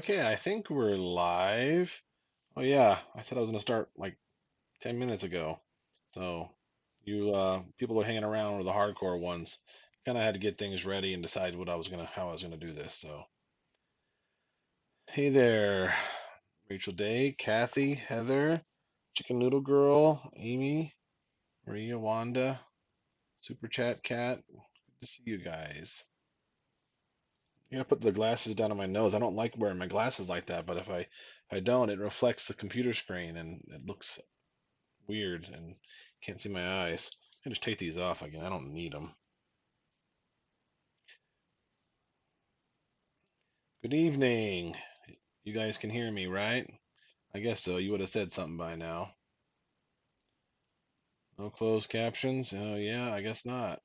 Okay, I think we're live. Oh yeah, I said I was gonna start like 10 minutes ago. So you people are hanging around with the hardcore ones. Kind of had to get things ready and decide how I was gonna do this. So hey there, Rachel Day, Kathy, Heather, Chicken Noodle Girl, Amy, Maria, Wanda, Super Chat Cat. Good to see you guys. I gotta put the glasses down on my nose. I don't like wearing my glasses like that, but if I don't, it reflects the computer screen and it looks weird and can't see my eyes. I just take these off again. I don't need them. Good evening. You guys can hear me, right? I guess so. You would have said something by now. No closed captions? Oh yeah, I guess not.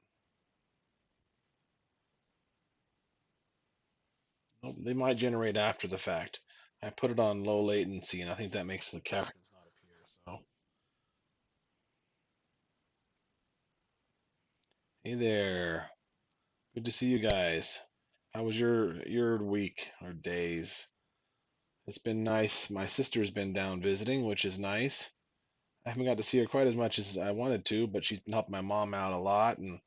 Nope, they might generate after the fact. I put it on low latency, and I think that makes the captions not appear. So, hey there. Good to see you guys. How was your week or days? It's been nice. My sister's been down visiting, which is nice. I haven't got to see her quite as much as I wanted to, but she's been helping my mom out a lot, and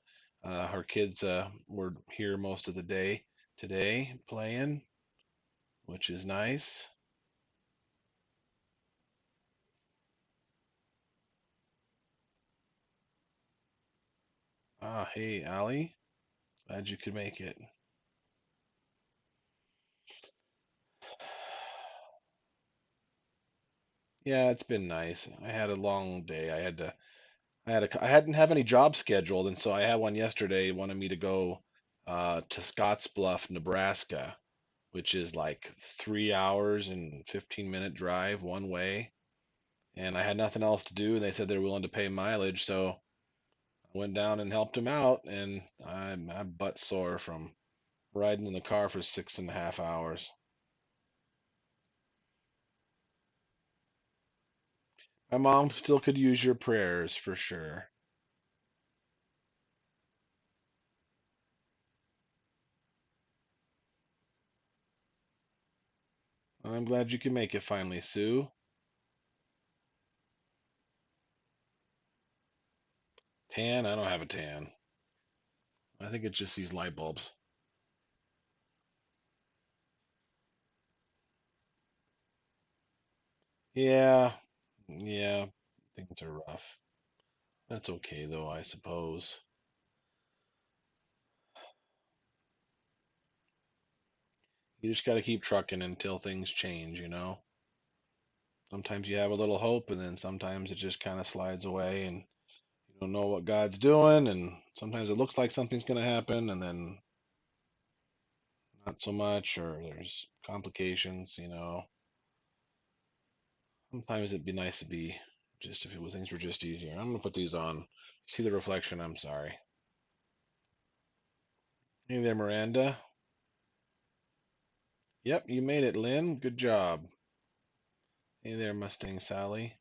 her kids were here most of the day today playing, which is nice. Ah, hey, Allie. Glad you could make it. Yeah, it's been nice. I had a long day. I hadn't have any job scheduled, and so I had one yesterday. Wanted me to go to Scottsbluff, Nebraska, which is like 3 hours and 15-minute drive one way. And I had nothing else to do, and they said they're willing to pay mileage, so I went down and helped them out, and I'm butt sore from riding in the car for 6.5 hours. My mom still could use your prayers for sure. I'm glad you can make it finally, Sue. Tan? I don't have a tan. I think it's just these light bulbs. Yeah, yeah, things are rough. That's okay though, I suppose. You just got to keep trucking until things change, you know? Sometimes you have a little hope, and then sometimes it just kind of slides away, and you don't know what God's doing, and sometimes it looks like something's going to happen, and then not so much, or there's complications, you know? Sometimes it'd be nice to be just if it was things were just easier. I'm going to put these on. See the reflection? I'm sorry. Hey there, Miranda. Yep, you made it, Lynn. Good job. Hey there, Mustang Sally.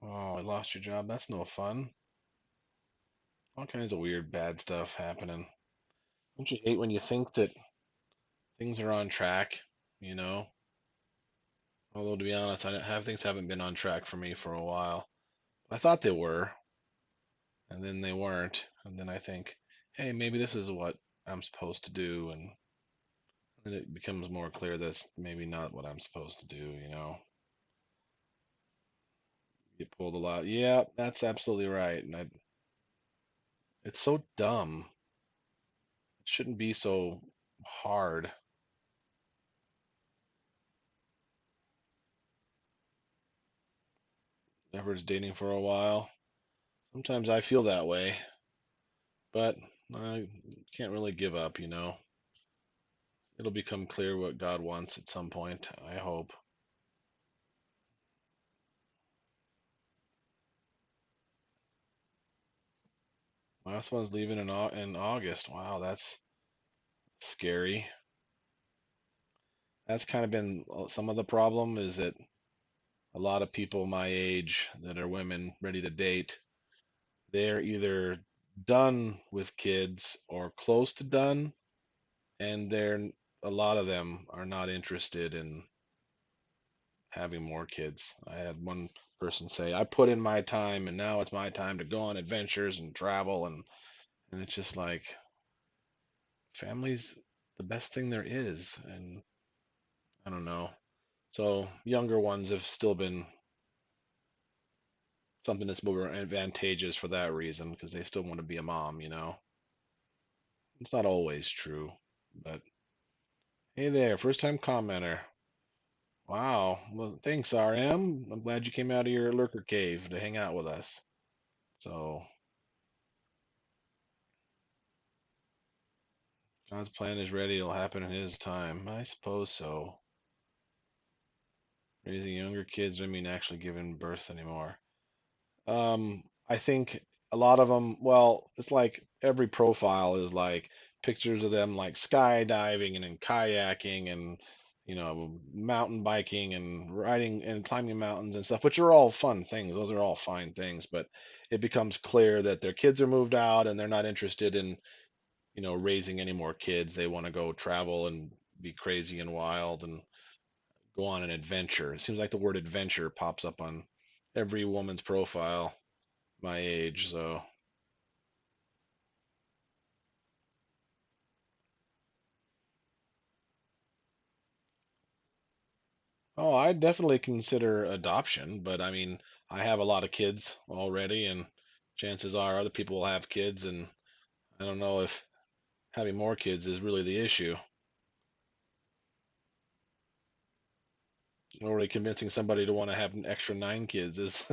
Oh, I lost your job. That's no fun. All kinds of weird, bad stuff happening. Don't you hate when you think that things are on track, you know? Although to be honest, I have things haven't been on track for me for a while. I thought they were, and then they weren't, and then I think, hey, maybe this is what I'm supposed to do, and then it becomes more clear that's maybe not what I'm supposed to do, you know? Get pulled a lot. Yeah, that's absolutely right, and it's so dumb. It shouldn't be so hard. Everyone's dating for a while. Sometimes I feel that way, but I can't really give up, you know? It'll become clear what God wants at some point, I hope. Last one's leaving in August. Wow, that's scary. That's kind of been some of the problem is that A lot of people my age that are women ready to date, they're either done with kids or close to done, and a lot of them are not interested in having more kids. I had one person say, "I put in my time, and now it's my time to go on adventures and travel," and it's just like family's the best thing there is, and I don't know. So younger ones have still been something that's more advantageous for that reason because they still want to be a mom. It's not always true, but hey there, first time commenter. Wow. Well, thanks, RM. I'm glad you came out of your lurker cave to hang out with us. So, God's plan is ready. It'll happen in His time. I suppose so. Raising younger kids doesn't mean actually giving birth anymore. I think a lot of them, well, it's like every profile is like pictures of them like skydiving and kayaking and mountain biking and riding and climbing mountains and stuff, which are all fun things. Those are all fine things, but it becomes clear that their kids are moved out and they're not interested in, raising any more kids. They want to go travel and be crazy and wild and go on an adventure. It seems like the word adventure pops up on every woman's profile my age. So, oh, I definitely consider adoption, but I mean, I have a lot of kids already, and chances are other people will have kids, and I don't know if having more kids is really the issue. Already convincing somebody to want to have an extra 9 kids is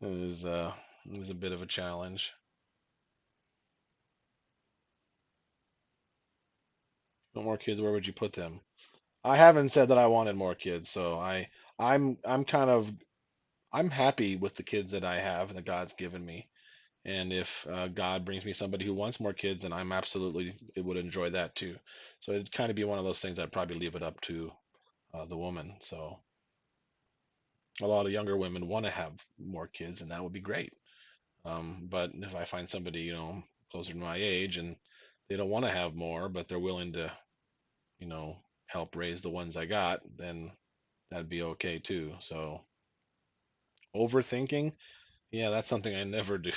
uh is a bit of a challenge. No more kids, where would you put them? I haven't said that I wanted more kids, so I'm kind of I'm happy with the kids that I have and that God's given me. And if God brings me somebody who wants more kids, then I'm absolutely it would enjoy that too. So it'd kind of be one of those things I'd probably leave it up to the woman. So a lot of younger women want to have more kids, and that would be great. But if I find somebody, closer to my age and they don't want to have more, but they're willing to, you know, help raise the ones I got, then that'd be okay too. So overthinking, yeah, that's something I never do.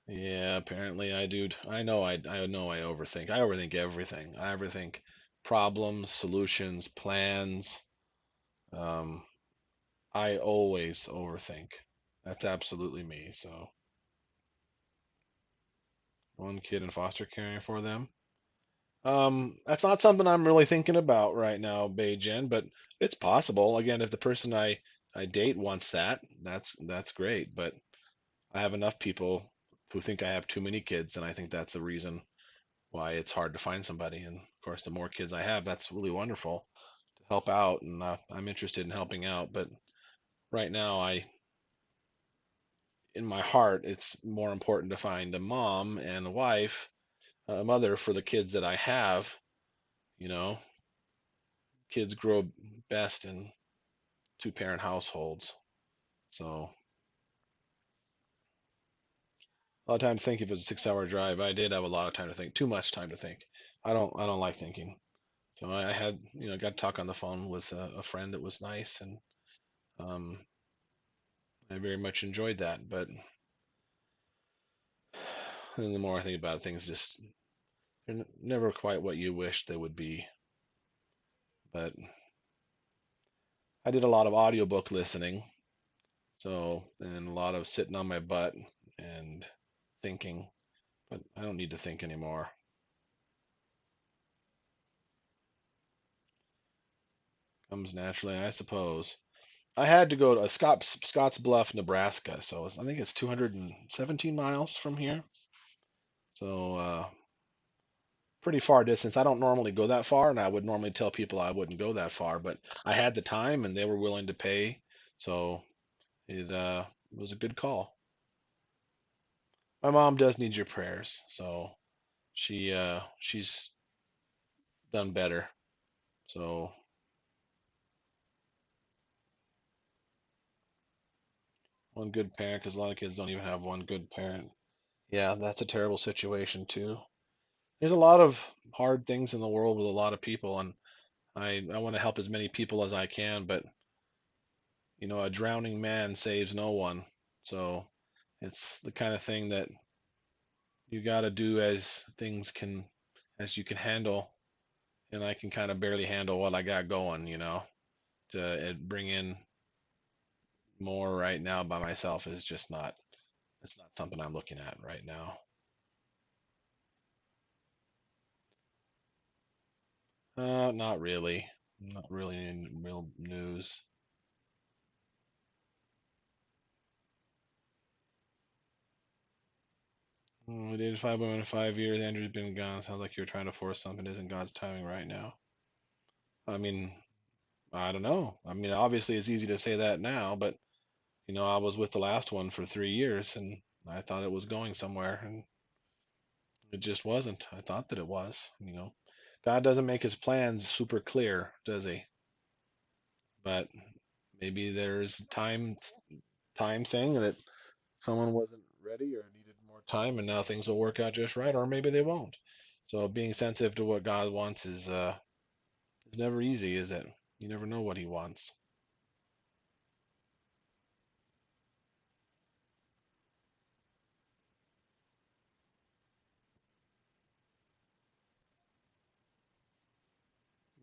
Yeah, apparently I do. I know I overthink. I overthink everything. I overthink problems, solutions, plans. Um, I always overthink. That's absolutely me. So one kid in foster caring for them. That's not something I'm really thinking about right now, Beijing, but it's possible. Again, if the person I date wants that, that's great. But I have enough people who think I have too many kids, and I think that's the reason why it's hard to find somebody. And of course, the more kids I have, that's really wonderful to help out, and I'm interested in helping out. But right now, in my heart, it's more important to find a mom and a wife, a mother for the kids that I have. You know, kids grow best in two-parent households. So a lot of time to think. If it's a 6-hour drive, I did have a lot of time to think. Too much time to think. I don't like thinking. So I had, got to talk on the phone with a friend that was nice, and um, I very much enjoyed that. But then the more I think about it, things just they're never quite what you wish they would be. But I did a lot of audiobook listening, so and a lot of sitting on my butt and thinking. But I don't need to think anymore. Comes naturally, I suppose. I had to go to Scotts Bluff, Nebraska, so I think it's 217 miles from here. So pretty far distance. I don't normally go that far, and I would normally tell people I wouldn't go that far, but I had the time and they were willing to pay, so it was a good call. My mom does need your prayers, so she's done better. So one good parent, because a lot of kids don't even have one good parent. Yeah, that's a terrible situation too. There's a lot of hard things in the world with a lot of people, and I want to help as many people as I can, but a drowning man saves no one. So it's the kind of thing that you got to do as you can handle, and I can kind of barely handle what I got going, to bring in more right now by myself is just not it's not something I'm looking at right now. Not really. Not really in real news. We dated 5 women in 5 years. Andrew's been gone. Sounds like you're trying to force something. Isn't God's timing right now? I mean, I don't know. I mean, obviously it's easy to say that now, but I was with the last one for 3 years, and I thought it was going somewhere, and it just wasn't. I thought that it was. God doesn't make his plans super clear, does he? But maybe there's time thing that someone wasn't ready or needed more time, and now things will work out just right, or maybe they won't. So being sensitive to what God wants is never easy, is it? You never know what he wants.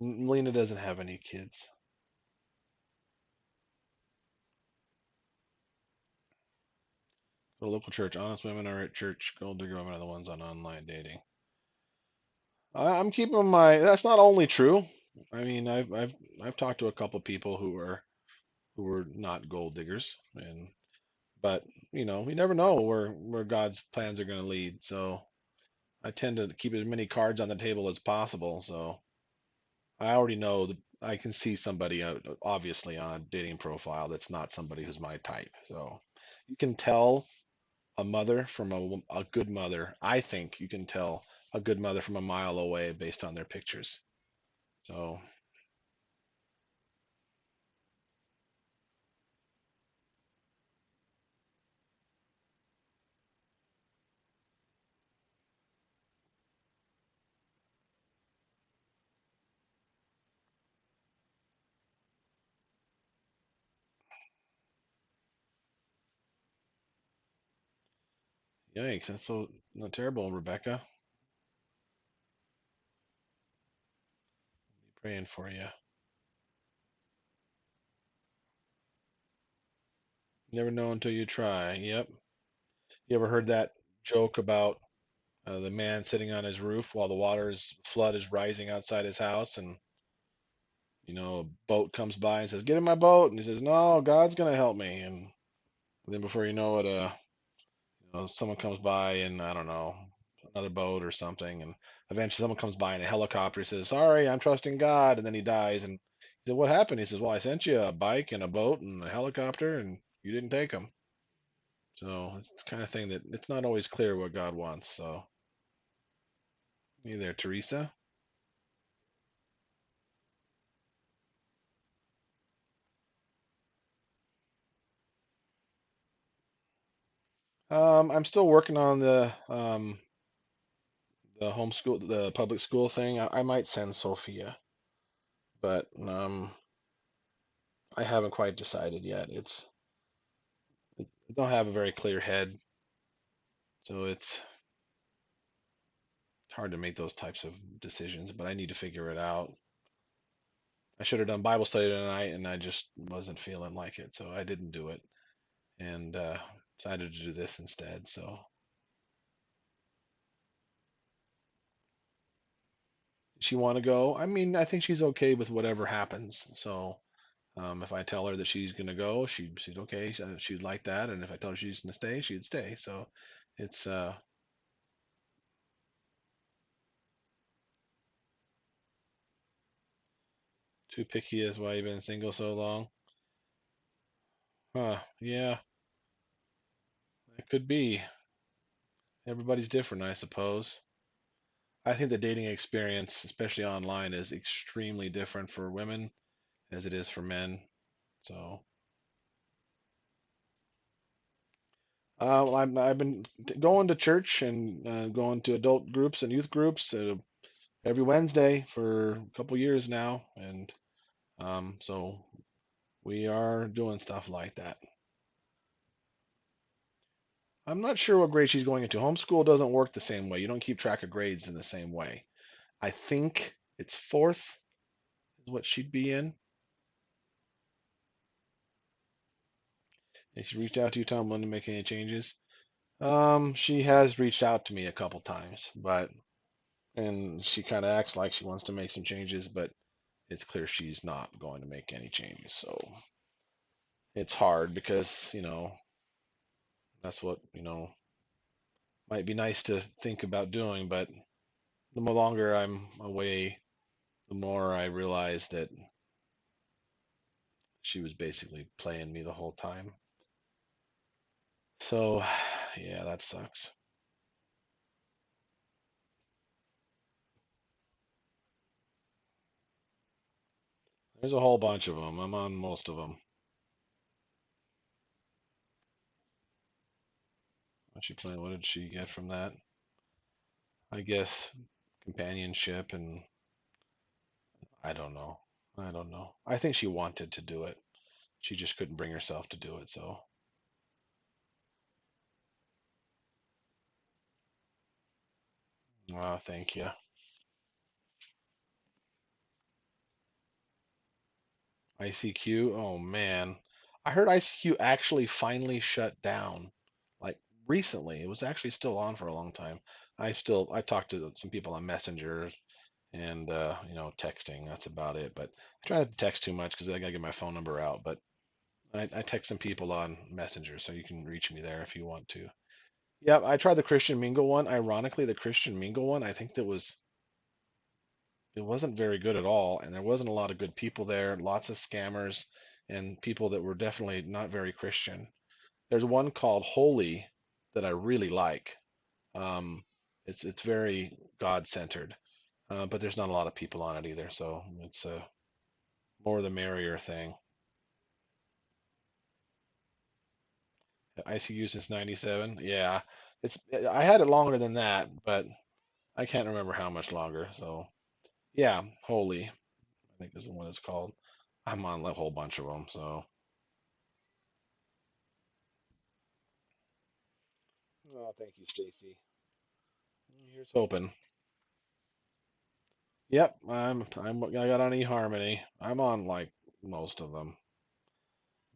Lena doesn't have any kids. The local church, honest women are at church, gold digger women are the ones on online dating. I'm keeping my. That's not only true. I mean, I've talked to a couple people who were not gold diggers, but we never know where God's plans are going to lead. So I tend to keep as many cards on the table as possible. So I already know that I can see somebody obviously on a dating profile that's not somebody who's my type. So you can tell a mother from a good mother. I think you can tell a good mother from a mile away based on their pictures. So yikes, that's so not terrible, Rebecca. Praying for you. Never know until you try. Yep. You ever heard that joke about the man sitting on his roof while the water's flood is rising outside his house, and a boat comes by and says, "Get in my boat," and he says, "No, God's gonna help me." And then before you know it, someone comes by and I don't know, another boat or something, and eventually someone comes by in a helicopter. He says, "Sorry, I'm trusting God," and then he dies. And he said, "What happened?" He says, "Well, I sent you a bike and a boat and a helicopter, and you didn't take them." So it's the kind of thing that it's not always clear what God wants. So, you there, Teresa? I'm still working on the homeschool, the public school thing. I might send Sophia, but I haven't quite decided yet. I don't have a very clear head, so it's hard to make those types of decisions. But I need to figure it out. I should have done Bible study tonight, and I just wasn't feeling like it, so I didn't do it, and decided to do this instead. So she want to go? I mean, I think she's okay with whatever happens. So if I tell her that she's gonna go, she's okay. She'd like that, and if I tell her she's gonna stay, she'd stay. So it's too picky is why you've been single so long. Huh? Yeah, it could be. Everybody's different, I suppose. I think the dating experience, especially online, is extremely different for women as it is for men. So I've been going to church and going to adult groups and youth groups every Wednesday for a couple years now, and so we are doing stuff like that. I'm not sure what grade she's going into. Homeschool doesn't work the same way. You don't keep track of grades in the same way. I think it's fourth is what she'd be in. And she reached out to you, Tom, wanting to make any changes. She has reached out to me a couple times, but and she kind of acts like she wants to make some changes, but it's clear she's not going to make any changes. So it's hard because, that's what, might be nice to think about doing, but the more longer I'm away, the more I realize that she was basically playing me the whole time. So, yeah, that sucks. There's a whole bunch of them. I'm on most of them. What's she playing? What did she get from that? I guess companionship and I don't know. I don't know. I think she wanted to do it. She just couldn't bring herself to do it. So, thank you. ICQ. Oh man, I heard ICQ actually finally shut down, like recently. It was actually still on for a long time. I talked to some people on Messenger and texting. That's about it. But I try not to text too much because I gotta get my phone number out. But I text some people on Messenger, so you can reach me there if you want to. Yeah, I tried the Christian Mingle one. Ironically, the Christian Mingle one, I think it wasn't very good at all, and there wasn't a lot of good people there. Lots of scammers and people that were definitely not very Christian. There's one called Holy that I really like. Um, it's very God centered, but there's not a lot of people on it either, so it's a more the merrier thing. ICU since '97. Yeah, it's I had it longer than that, but I can't remember how much longer. So yeah, Holy, I think is the one it's called. I'm on a whole bunch of them, so oh, thank you, Stacy. Here's hoping. Yep, I got on eHarmony. I'm on like most of them,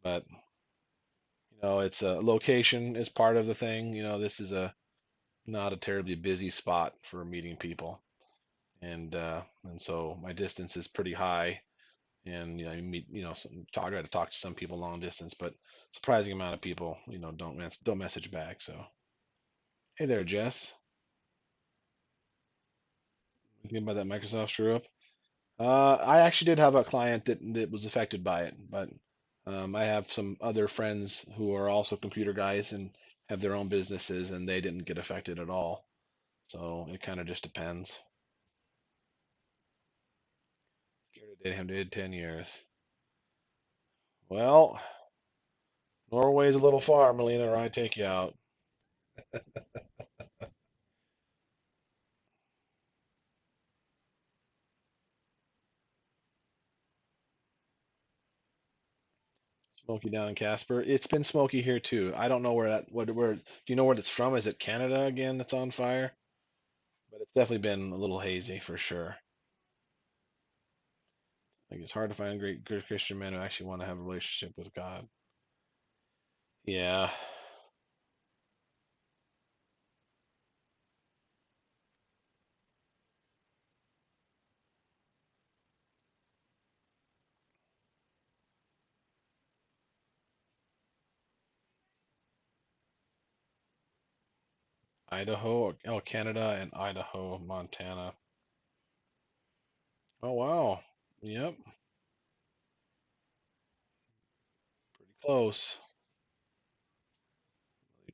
but it's a location is part of the thing. This is a not a terribly busy spot for meeting people, and so my distance is pretty high, and you meet I got to talk to some people long distance, but surprising amount of people don't message back. So hey there, Jess. You think about that Microsoft screw up? I actually did have a client that was affected by it, but I have some other friends who are also computer guys and have their own businesses, and they didn't get affected at all. So it kind of just depends. Scared to date him, did 10 years. Well, Norway's a little far, Melina, or I'd take you out. Smoky down in Casper. It's been smoky here too. I don't know where do you know where it's from? Is it Canada again that's on fire? But it's definitely been a little hazy for sure. Like it's hard to find great good Christian men who actually want to have a relationship with God. Yeah. Idaho, oh, Canada and Idaho, Montana. Oh wow. Yep, pretty close.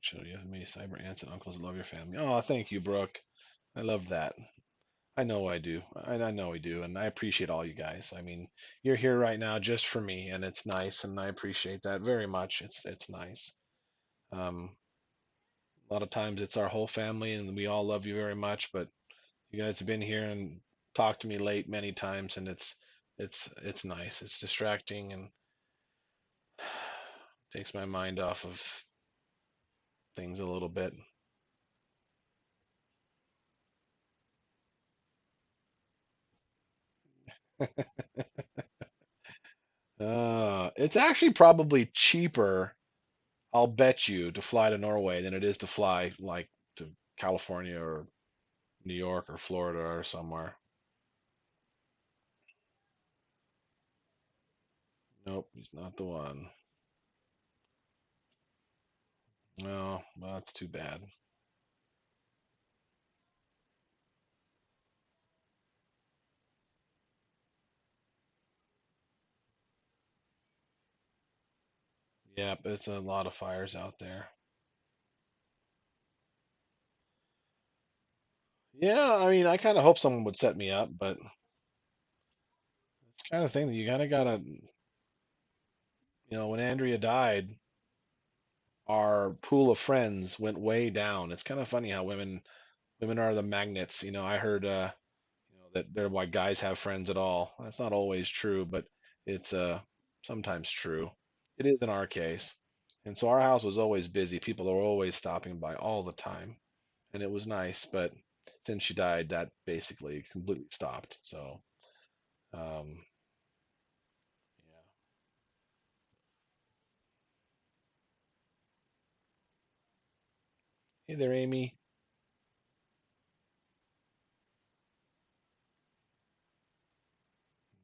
Show you me cyber aunts and uncles that love your family. Oh, thank you, Brooke. I love that. I know I do. I know we do, and I appreciate all you guys. I mean, you're here right now just for me, and it's nice, and I appreciate that very much. It's nice. Um, A lot of times it's our whole family, and we all love you very much, but you guys have been here and talked to me late many times, and it's nice. It's distracting and takes my mind off of things a little bit. It's actually probably cheaper, I'll bet you, to fly to Norway than it is to fly like to California or New York or Florida or somewhere. Nope, he's not the one. No, well, that's too bad. Yep, it's a lot of fires out there. Yeah, I mean, I kind of hope someone would set me up, but it's kind of thing that you kind of gotta, when Andrea died, our pool of friends went way down. It's kind of funny how women are the magnets. I heard that they're why guys have friends at all. That's not always true, but it's sometimes true. It is in our case. And so our house was always busy. People were always stopping by all the time, and it was nice. But since she died, that basically completely stopped. So, um, yeah. Hey there, Amy.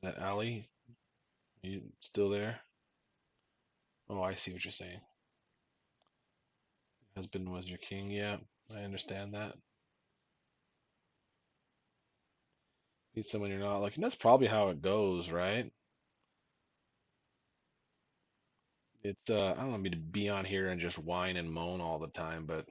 That Allie, you still there? Oh, I see what you're saying. Husband was your king. Yeah, I understand that. Meet someone you're not liking. That's probably how it goes, right? I don't want me to be on here and just whine and moan all the time, but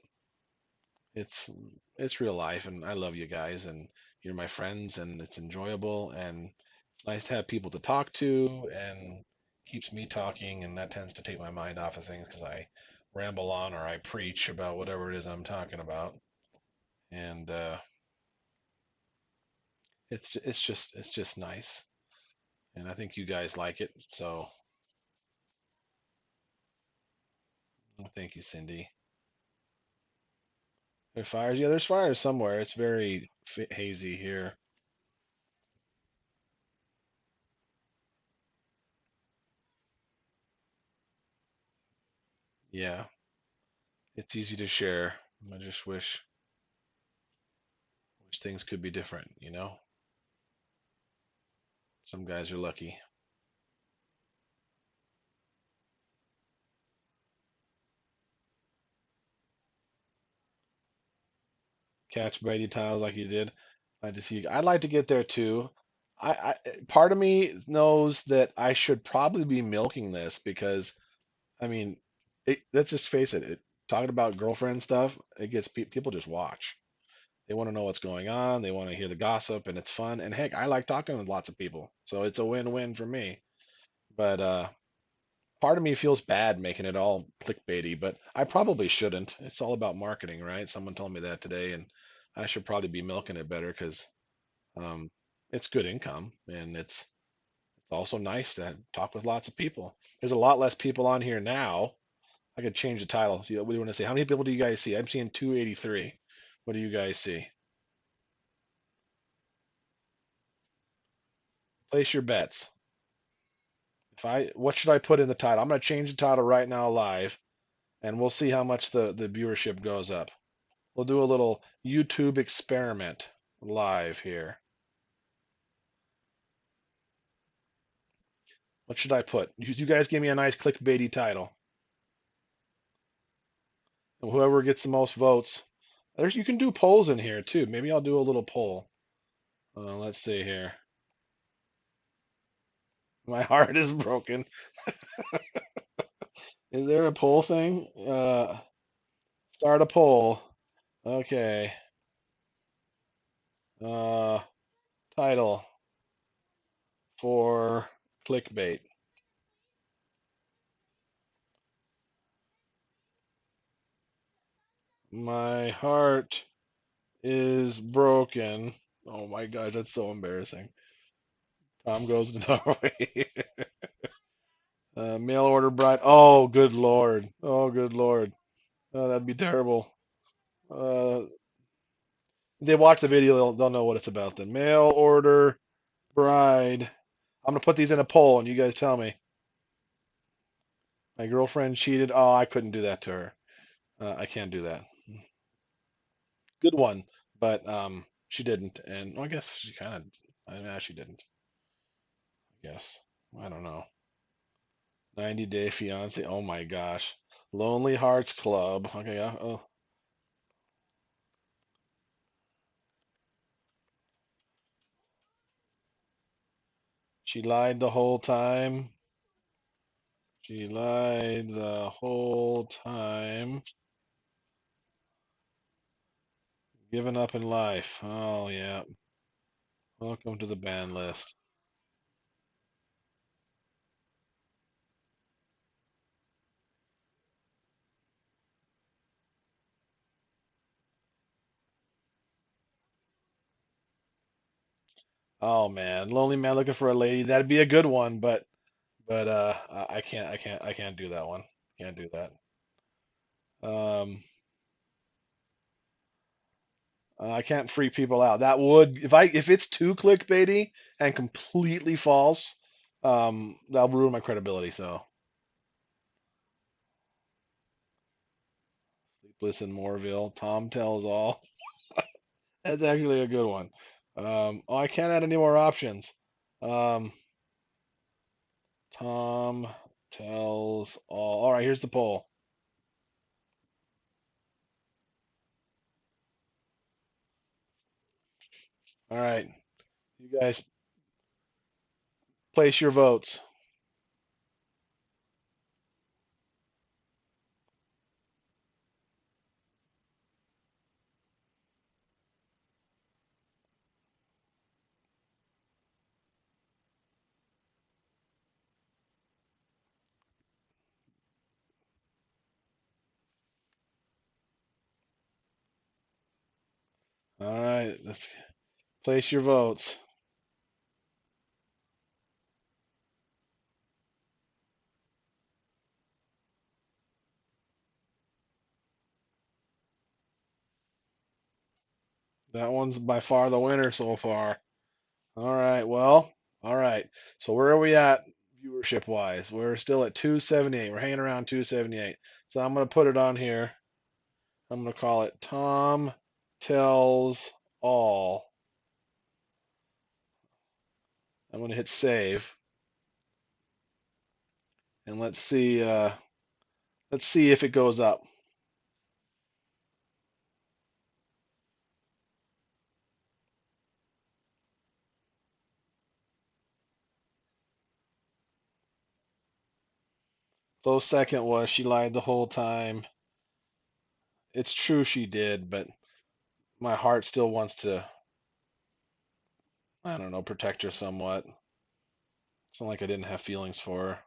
it's it's real life, and I love you guys, and you're my friends, and it's enjoyable, and it's nice to have people to talk to, and keeps me talking, and that tends to take my mind off of things because I ramble on or I preach about whatever it is I'm talking about, and it's just nice, and I think you guys like it, so thank you, Cindy. There fires? Yeah, there's fires somewhere. It's very hazy here. Yeah, it's easy to share. I just wish things could be different. Some guys are lucky. Catch Brady tiles like you did. I just see. I'd like to get there too. I part of me knows that I should probably be milking this because I mean, let's just face it. Talking about girlfriend stuff, it gets people just watch. They want to know what's going on. They want to hear the gossip, and it's fun. And heck, I like talking with lots of people, so it's a win-win for me. But part of me feels bad making it all clickbaity, but I probably shouldn't. It's all about marketing, right? Someone told me that today, and I should probably be milking it better because um, it's good income, and it's also nice to talk with lots of people. There's a lot less people on here now. I could change the title. So, what do you want to say? How many people do you guys see? I'm seeing 283. What do you guys see? Place your bets. What should I put in the title? I'm going to change the title right now live, and we'll see how much the viewership goes up. We'll do a little YouTube experiment live here. What should I put? You guys give me a nice clickbaity title. And whoever gets the most votes. You can do polls in here too. Maybe I'll do a little poll. Let's see here. My heart is broken. Is there a poll thing? Start a poll. Okay. Uh, Title for clickbait. My heart is broken. Oh my God, that's so embarrassing. Tom goes to Norway. Mail order bride. Oh, good Lord. Oh, good Lord. Oh, that'd be terrible. Uh, if they watch the video, they'll know what it's about then. Mail order bride. I'm gonna put these in a poll, and you guys tell me. My girlfriend cheated. Oh, I couldn't do that to her. I can't do that. Good one, but she didn't, and well, I guess she kind of. She didn't. I guess I don't know. 90-day fiance. Oh my gosh. Lonely Hearts Club. Okay. Oh, she lied the whole time. She lied the whole time. Giving up in life. Oh yeah. Welcome to the ban list. Oh man, lonely man looking for a lady. That'd be a good one, but I can't do that one. Can't do that. Um, I can't freak people out. That would if it's too clickbaity and completely false, that'll ruin my credibility. So Sleepless in Moorville, Tom tells all. That's actually a good one. Oh, I can't add any more options. Um, Tom tells all. All right, here's the poll. All right, you guys place your votes. All right, let's place your votes. That one's by far the winner so far. All right, well, all right. So where are we at viewership wise? We're still at 278. We're hanging around 278. So I'm going to put it on here. I'm going to call it Tom Tells All. I'm going to hit save and let's see if it goes up. Close second was she lied the whole time. It's true she did, but my heart still wants to, I don't know, protect her somewhat. It's not like I didn't have feelings for her.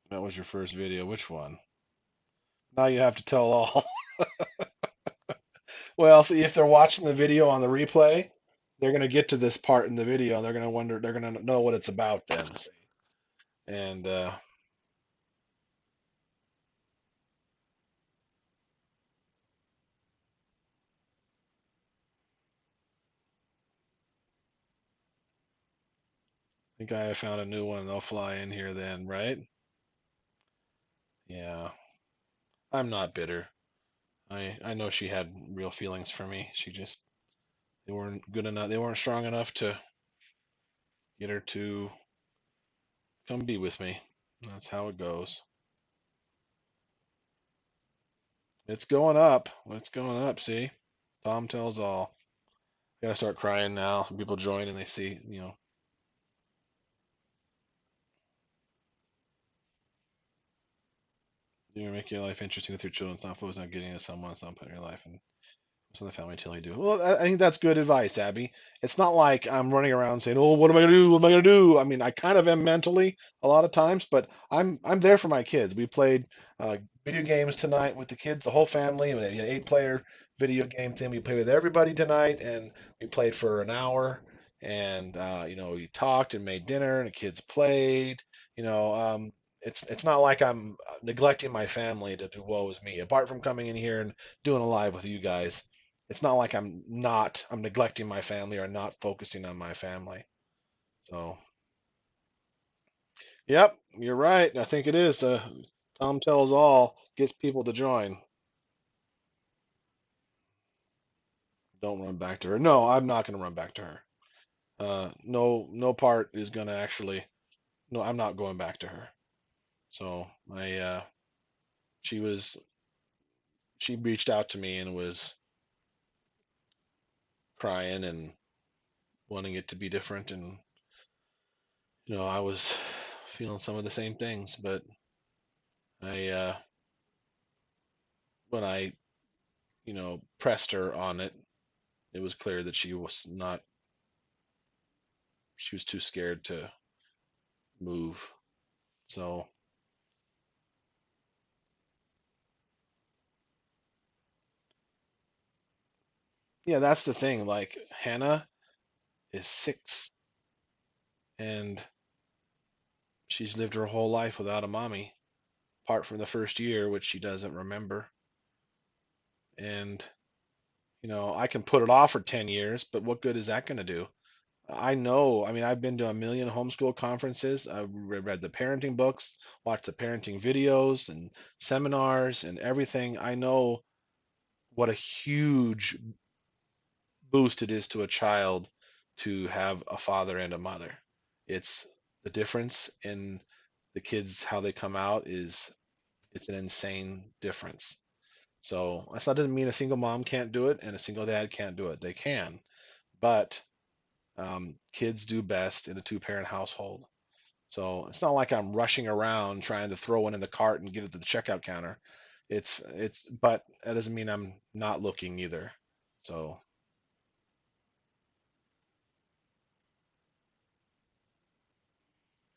That was your first video. Which one? Now you have to tell all. Well, see, if they're watching the video on the replay, they're going to get to this part in the video and they're going to wonder, they're going to know what it's about then. See? And I think I found a new one. They'll fly in here then, right? Yeah. I'm not bitter. I know she had real feelings for me. She just they weren't good enough. They weren't strong enough to get her to come be with me. That's how it goes. It's going up. It's going up. See, Tom tells all. Gotta start crying now. Some people join and they see, you make your life interesting with your children. It's not focused on getting to someone. It's not putting your life in So the family till I do. Well, I think that's good advice, Abby. It's not like I'm running around saying, "Oh, what am I gonna do? What am I gonna do?" I mean, I kind of am mentally a lot of times, but I'm there for my kids. We played uh, video games tonight with the kids, the whole family. We had an 8-player video game thing. We played with everybody tonight, and we played for an hour. And we talked and made dinner, and the kids played. You know, it's not like I'm neglecting my family to do woe is me. Apart from coming in here and doing a live with you guys, it's not like I'm neglecting my family or not focusing on my family. So, yep, you're right. I think it is. Tom tells all gets people to join. Don't run back to her. No, I'm not going to run back to her. No, no part is going to actually. No, I'm not going back to her. So she was, she reached out to me and was crying and wanting it to be different, and I was feeling some of the same things, but I, when I pressed her on it, it was clear that she was too scared to move. So, yeah, that's the thing. Like, Hannah is 6, and she's lived her whole life without a mommy, apart from the first year, which she doesn't remember. And, I can put it off for 10 years, but what good is that going to do? I know. I mean, I've been to a million homeschool conferences. I've read the parenting books, watched the parenting videos and seminars and everything. I know what a huge boost it is to a child to have a father and a mother. It's the difference in the kids, how they come out is it's an insane difference. So that doesn't mean a single mom can't do it and a single dad can't do it. They can, but kids do best in a two-parent household. So it's not like I'm rushing around trying to throw one in the cart and get it to the checkout counter. But that doesn't mean I'm not looking either. So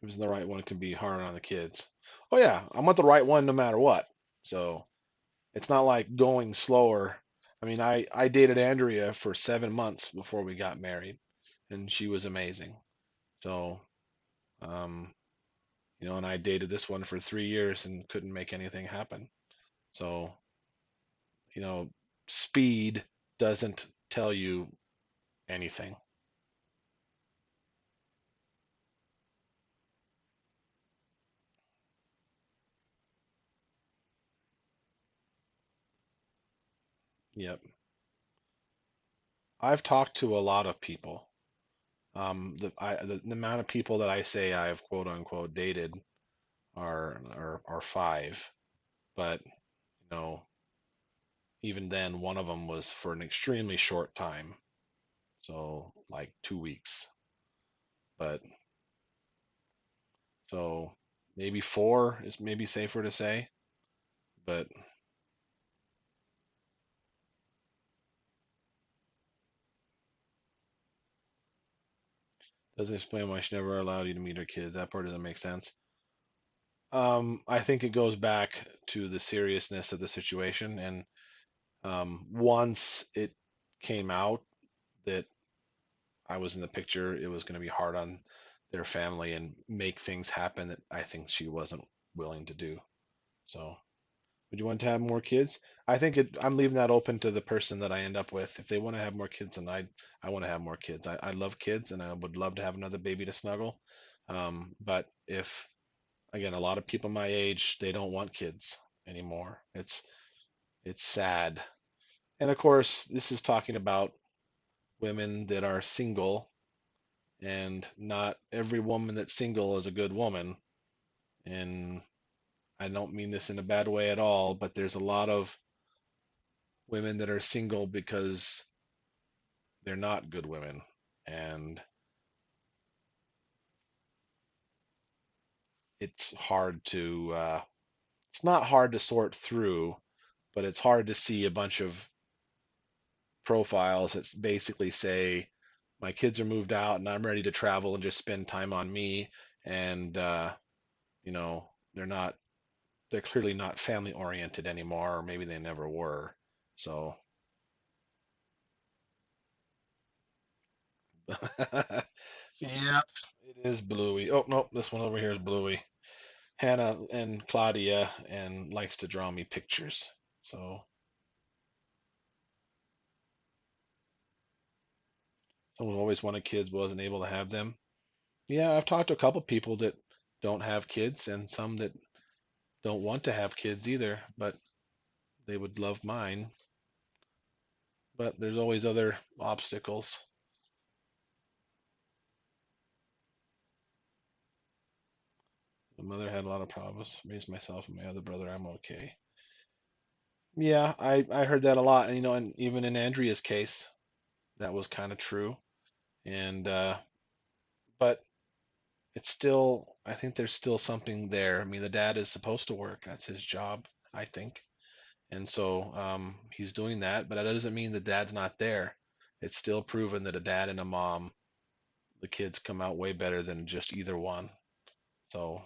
if it's the right one, it can be hard on the kids. Oh yeah, I want the right one no matter what. So it's not like going slower. I mean, I dated Andrea for 7 months before we got married, and she was amazing. So um, and I dated this one for 3 years and couldn't make anything happen. So you know, speed doesn't tell you anything. Yep. I've talked to a lot of people. The amount of people that I say I've quote unquote dated are 5, but know, even then, one of them was for an extremely short time, so like 2 weeks. But so maybe 4 is maybe safer to say, but doesn't explain why she never allowed you to meet her kids. That part doesn't make sense. I think it goes back to the seriousness of the situation, and once it came out that I was in the picture, it was going to be hard on their family and make things happen that I think she wasn't willing to do. So, would you want to have more kids? I'm leaving that open to the person that I end up with. If they want to have more kids, then I want to have more kids. I love kids, and I would love to have another baby to snuggle. But if again, a lot of people my age, they don't want kids anymore. It's sad. And of course, this is talking about women that are single, and not every woman that's single is a good woman. And I don't mean this in a bad way at all, but there's a lot of women that are single because they're not good women. And it's hard to, it's not hard to sort through, but it's hard to see a bunch of profiles that basically say my kids are moved out and I'm ready to travel and just spend time on me. And you know, they're clearly not family oriented anymore, or maybe they never were. So yeah, it is bluey. Oh no, this one over here is bluey. Hannah and Claudia and likes to draw me pictures. So someone who always wanted kids wasn't able to have them. Yeah, I've talked to a couple people that don't have kids and some that don't want to have kids either, but they would love mine. But there's always other obstacles. My mother had a lot of problems. Raised myself and my other brother. I'm okay. Yeah, I heard that a lot, and and even in Andrea's case, that was kind of true. And but it's still, I think there's still something there. I mean, the dad is supposed to work. That's his job, I think. And so he's doing that, but that doesn't mean the dad's not there. It's still proven that a dad and a mom, the kids come out way better than just either one. So,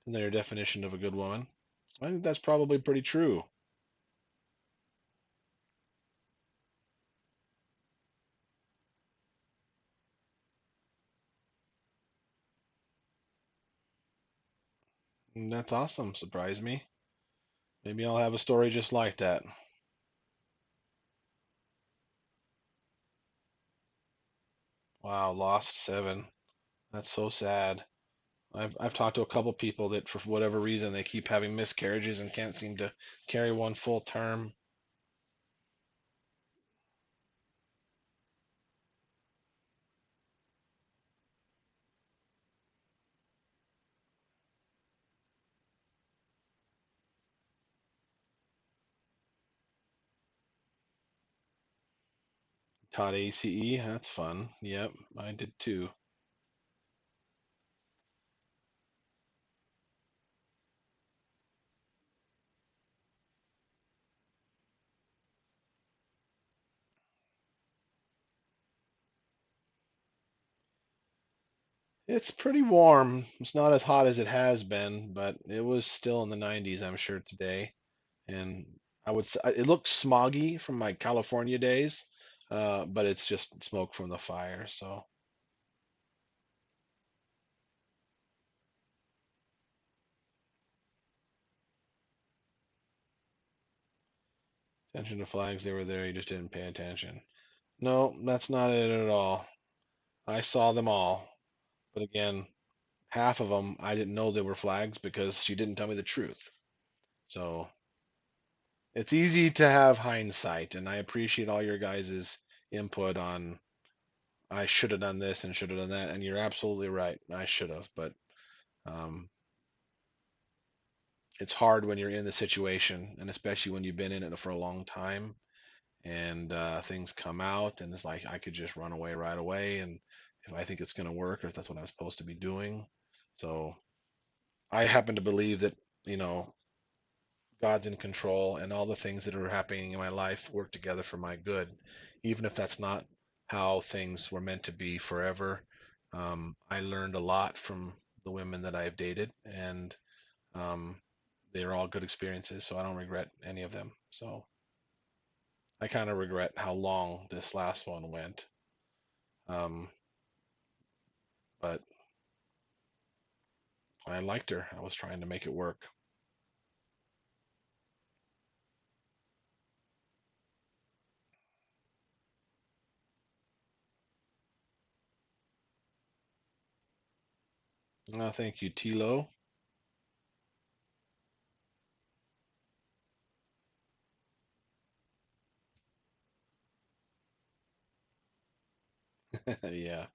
in their definition of a good woman, I think that's probably pretty true. And that's awesome. Surprise me. Maybe I'll have a story just like that. Wow, lost seven. That's so sad. I've talked to a couple people that for whatever reason they keep having miscarriages and can't seem to carry one full term. Taught ACE, that's fun. Yep, I did too. It's pretty warm. It's not as hot as it has been, but it was still in the 90s, I'm sure, today. And I would say it looks smoggy from my California days, but it's just smoke from the fire. So attention to flags, they were there. You just didn't pay attention. No, that's not it at all. I saw them all, but again, half of them I didn't know they were flags because she didn't tell me the truth. So it's easy to have hindsight, and I appreciate all your guys' input on I should have done this and should have done that, and you're absolutely right. I should have, but um, it's hard when you're in the situation, and especially when you've been in it for a long time, and things come out, and it's like I could just run away right away, and if I think it's going to work, or if that's what I'm supposed to be doing. So I happen to believe that you know God's in control, and all the things that are happening in my life work together for my good, even if that's not how things were meant to be forever. I learned a lot from the women that I've dated, and um, they're all good experiences, so I don't regret any of them. So I kind of regret how long this last one went, um, but I liked her. I was trying to make it work. Thank you, Tilo. Yeah,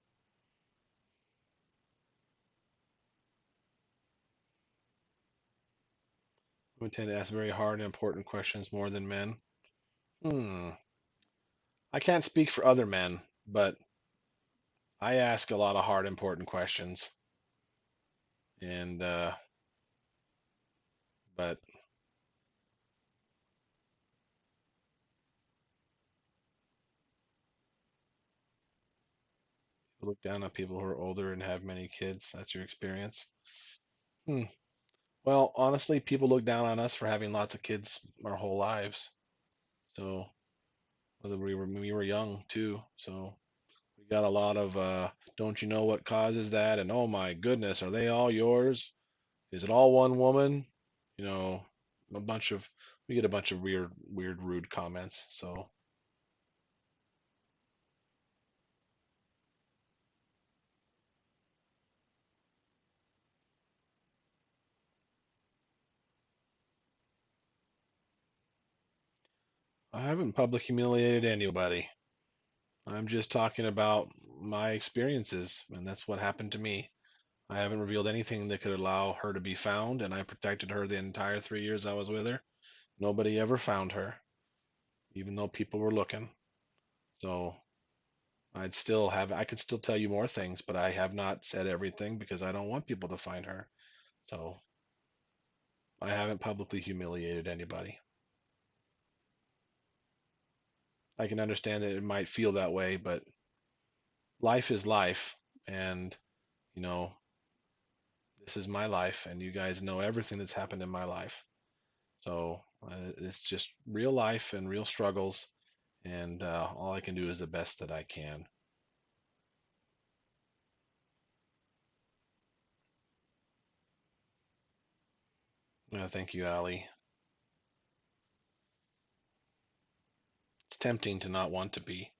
we tend to ask very hard and important questions more than men. Hmm. I can't speak for other men, but I ask a lot of hard, important questions, and but People look down on people who are older and have many kids. That's your experience. Hmm. Well, honestly, people look down on us for having lots of kids our whole lives. So whether we were young too. So we got a lot of don't you know what causes that? And oh my goodness, are they all yours? Is it all one woman? You know, a bunch of we get a bunch of weird, rude comments. So I haven't public humiliated anybody. I'm just talking about my experiences, and that's what happened to me. I haven't revealed anything that could allow her to be found, and I protected her the entire 3 years I was with her. Nobody ever found her, even though people were looking. So I could still tell you more things, but I have not said everything because I don't want people to find her. So I haven't publicly humiliated anybody. I can understand that it might feel that way, but life is life. And, you know, this is my life, and you guys know everything that's happened in my life. So it's just real life and real struggles. And all I can do is the best that I can. Thank you, Ali. It's tempting to not want to be,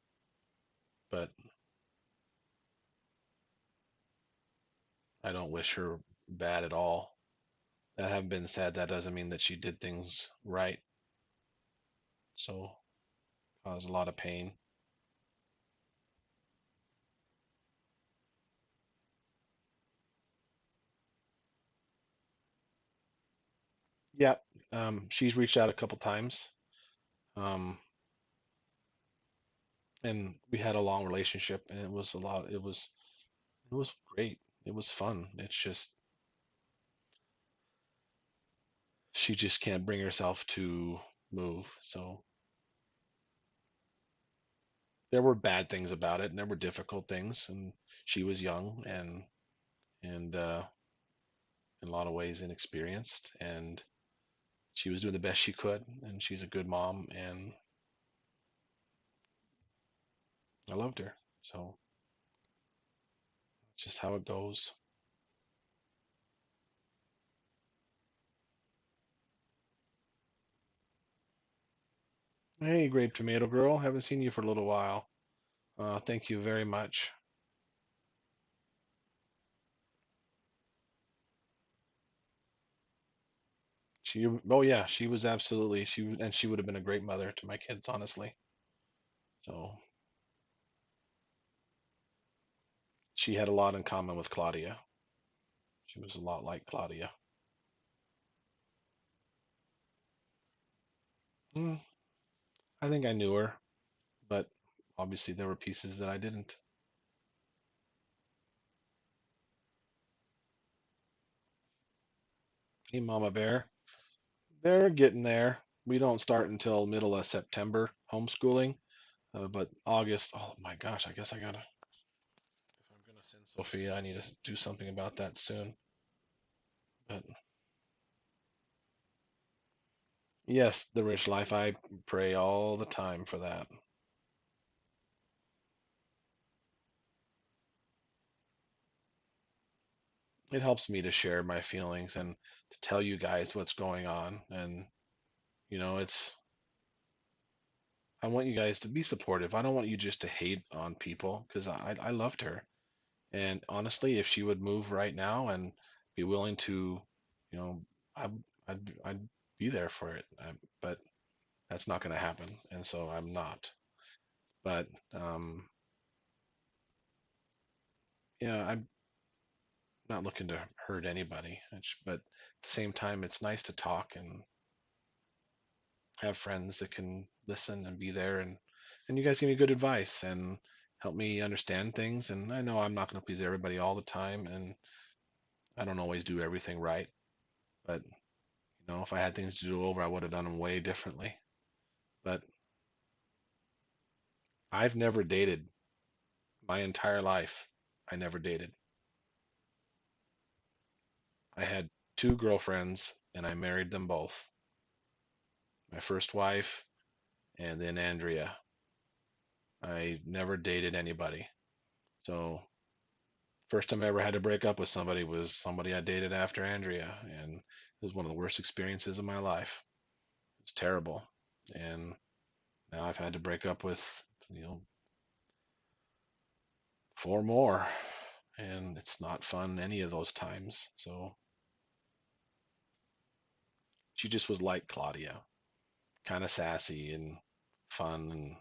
but I don't wish her bad at all. That having been said, that doesn't mean that she did things right. So caused a lot of pain. Yeah, she's reached out a couple times, um, and we had a long relationship, and it was a lot. It was great. It was fun. It's just she just can't bring herself to move. So there were bad things about it, and there were difficult things, and she was young and in a lot of ways inexperienced, and she was doing the best she could, and she's a good mom, and I loved her. So it's just how it goes. Hey, Grape Tomato Girl, haven't seen you for a little while. Thank you very much. Oh yeah, she was absolutely and she would have been a great mother to my kids, honestly. So she had a lot in common with Claudia. She was a lot like Claudia. Mm, I think I knew her, but obviously there were pieces that I didn't. Hey, Mama Bear, they're getting there. We don't start until middle of September homeschooling, but August. Oh my gosh, I guess I gotta. If I'm gonna send Sophia, I need to do something about that soon. But yes, the rich life. I pray all the time for that. It helps me to share my feelings and to tell you guys what's going on. And it's I want you guys to be supportive. I don't want you just to hate on people because I loved her. And honestly, if she would move right now and be willing to, you know, I I'd be there for it. But that's not going to happen, and so I'm not. But yeah, I'm not looking to hurt anybody. But at the same time, it's nice to talk and have friends that can listen and be there, and you guys give me good advice and help me understand things. And I know I'm not going to please everybody all the time, and I don't always do everything right. But if I had things to do over, I would have done them way differently. But I've never dated my entire life. I never dated. I had two girlfriends and I married them both. My first wife and then Andrea. I never dated anybody. So first time I ever had to break up with somebody was somebody I dated after Andrea, and it was one of the worst experiences of my life. It's terrible. And now I've had to break up with, you know, four more, and it's not fun any of those times. So she just was like Claudia, kind of sassy and fun. And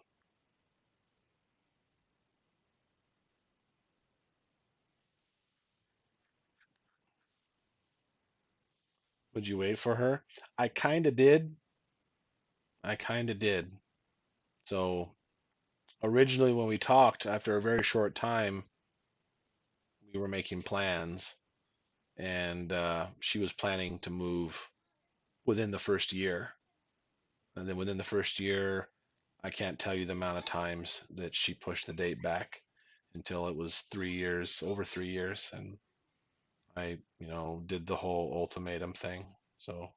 would you wait for her? I kind of did. I kind of did. So originally, when we talked, after a very short time, we were making plans, and she was planning to move within the first year. And then within the first year, I can't tell you the amount of times that she pushed the date back until it was 3 years, over 3 years. And I, did the whole ultimatum thing. So,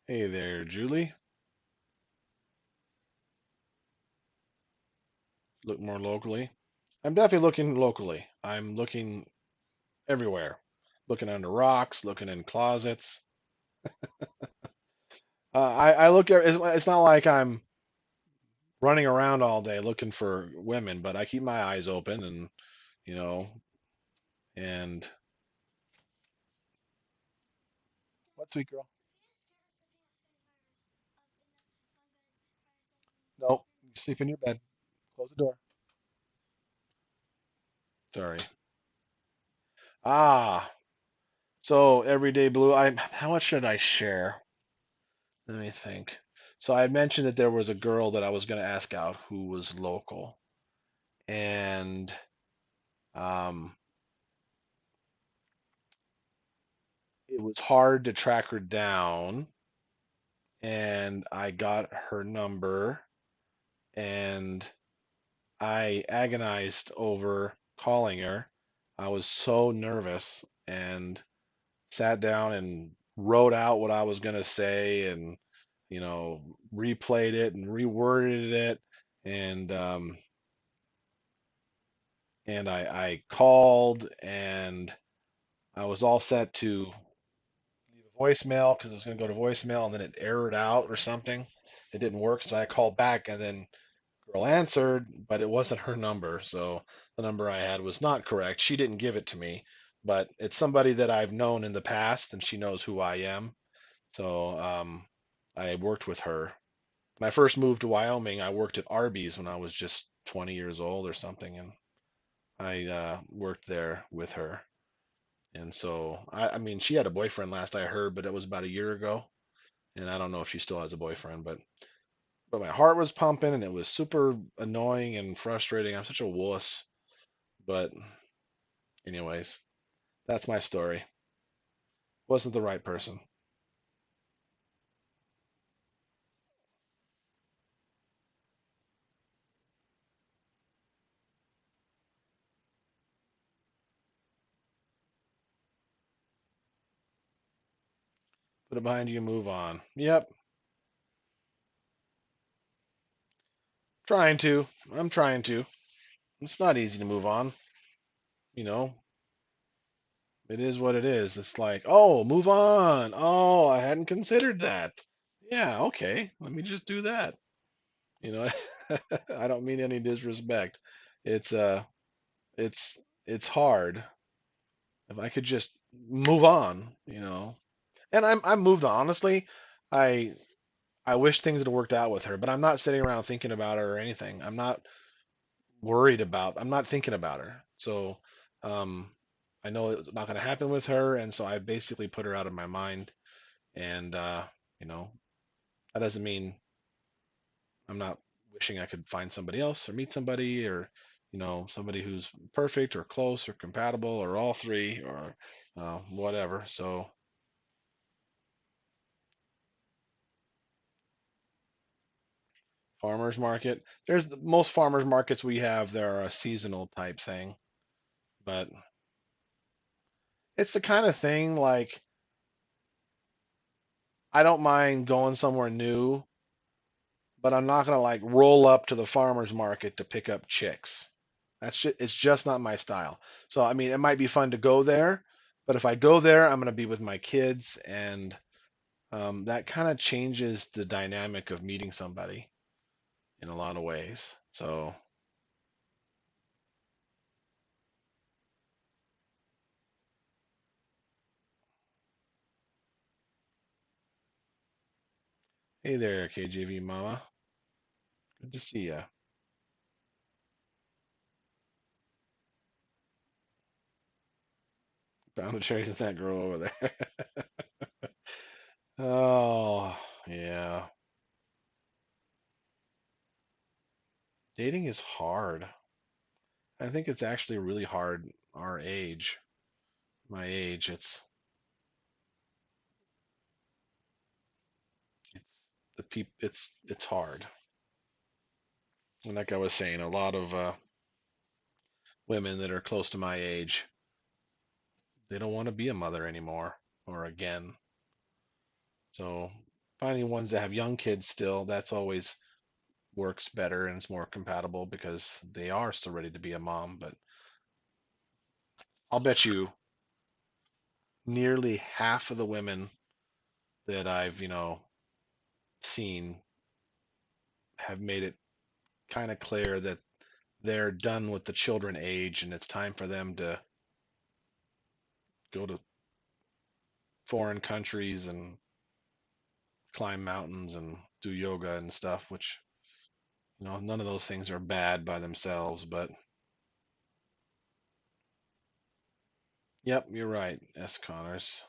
hey there, Julie. Look more locally. I'm definitely looking locally. I'm looking everywhere, looking under rocks, looking in closets. I look at it's not like I'm running around all day looking for women, but I keep my eyes open and you know and what, sweet girl? No, you sleep in your bed. Close the door. Sorry. Ah, so everyday blue. How much should I share? Let me think. So I mentioned that there was a girl that I was going to ask out who was local, and um, it was hard to track her down. And I got her number, and I agonized over calling her. I was so nervous and sat down and wrote out what I was going to say and, replayed it and reworded it. And, I called and I was all set to leave a voicemail because it was going to go to voicemail and then it errored out or something. It didn't work. So I called back and then girl answered, but it wasn't her number. So the number I had was not correct. She didn't give it to me, but it's somebody that I've known in the past and she knows who I am. So I worked with her. When I first moved to Wyoming, I worked at Arby's when I was just 20 years old or something. And I worked there with her. And so, I mean, she had a boyfriend last I heard, but it was about a year ago. And I don't know if she still has a boyfriend, but my heart was pumping and it was super annoying and frustrating. I'm such a wuss. But anyways, that's my story. Wasn't the right person. Put it behind you and move on. Yep. Trying to. I'm trying to. It's not easy to move on. You know, it is what it is. It's like, oh, move on. Oh, I hadn't considered that. Yeah, okay. Let me just do that. You know, I don't mean any disrespect. It's it's it's hard. If I could just move on. And I'm moved on. Honestly, I I wish things had worked out with her, but I'm not sitting around thinking about her or anything. I'm not thinking about her. So um I know it's not going to happen with her, and so I basically put her out of my mind. And you know, that doesn't mean I'm not wishing I could find somebody else or meet somebody or somebody who's perfect or close or compatible or all three or whatever. So farmers market. There's most farmers markets we have. They're a seasonal type thing, but it's the kind of thing like I don't mind going somewhere new, but I'm not gonna like roll up to the farmers market to pick up chicks. It's just not my style. So I mean, it might be fun to go there, but if I go there, I'm gonna be with my kids, and that kind of changes the dynamic of meeting somebody in a lot of ways. So hey there, KJV Mama. Good to see ya. Found a cherry with that girl over there. Oh, yeah. Dating is hard. I think it's actually really hard our age, my age. It's it's hard. And like I was saying, a lot of women that are close to my age, they don't want to be a mother anymore or again. So finding ones that have young kids still, that's always works better and it's more compatible because they are still ready to be a mom. But I'll bet you nearly half of the women that I've, seen have made it kind of clear that they're done with the children age and it's time for them to go to foreign countries and climb mountains and do yoga and stuff, which, none of those things are bad by themselves, but yep, you're right, S. Connors.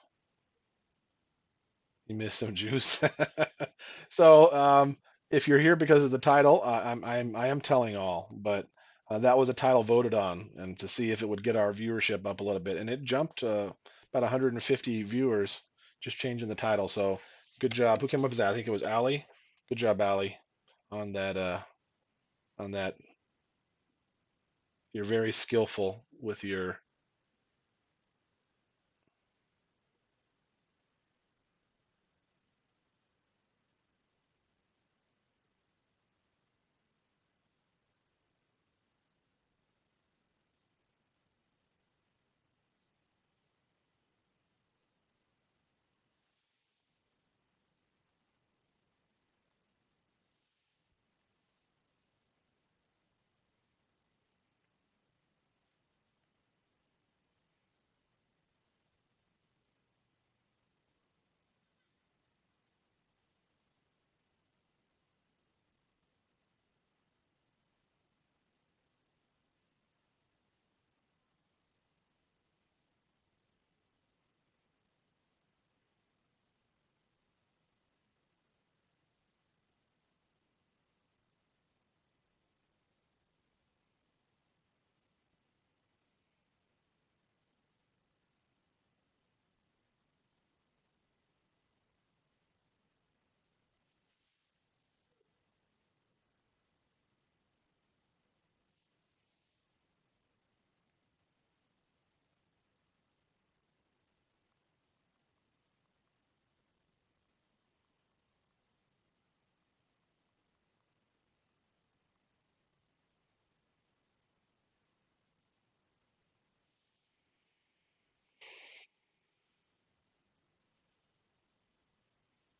You missed some juice. So, if you're here because of the title, I am telling all, but that was a title voted on, and to see if it would get our viewership up a little bit, and it jumped about 150 viewers just changing the title. So, good job. Who came up with that? I think it was Allie. Good job, Allie, on that. On that, you're very skillful with your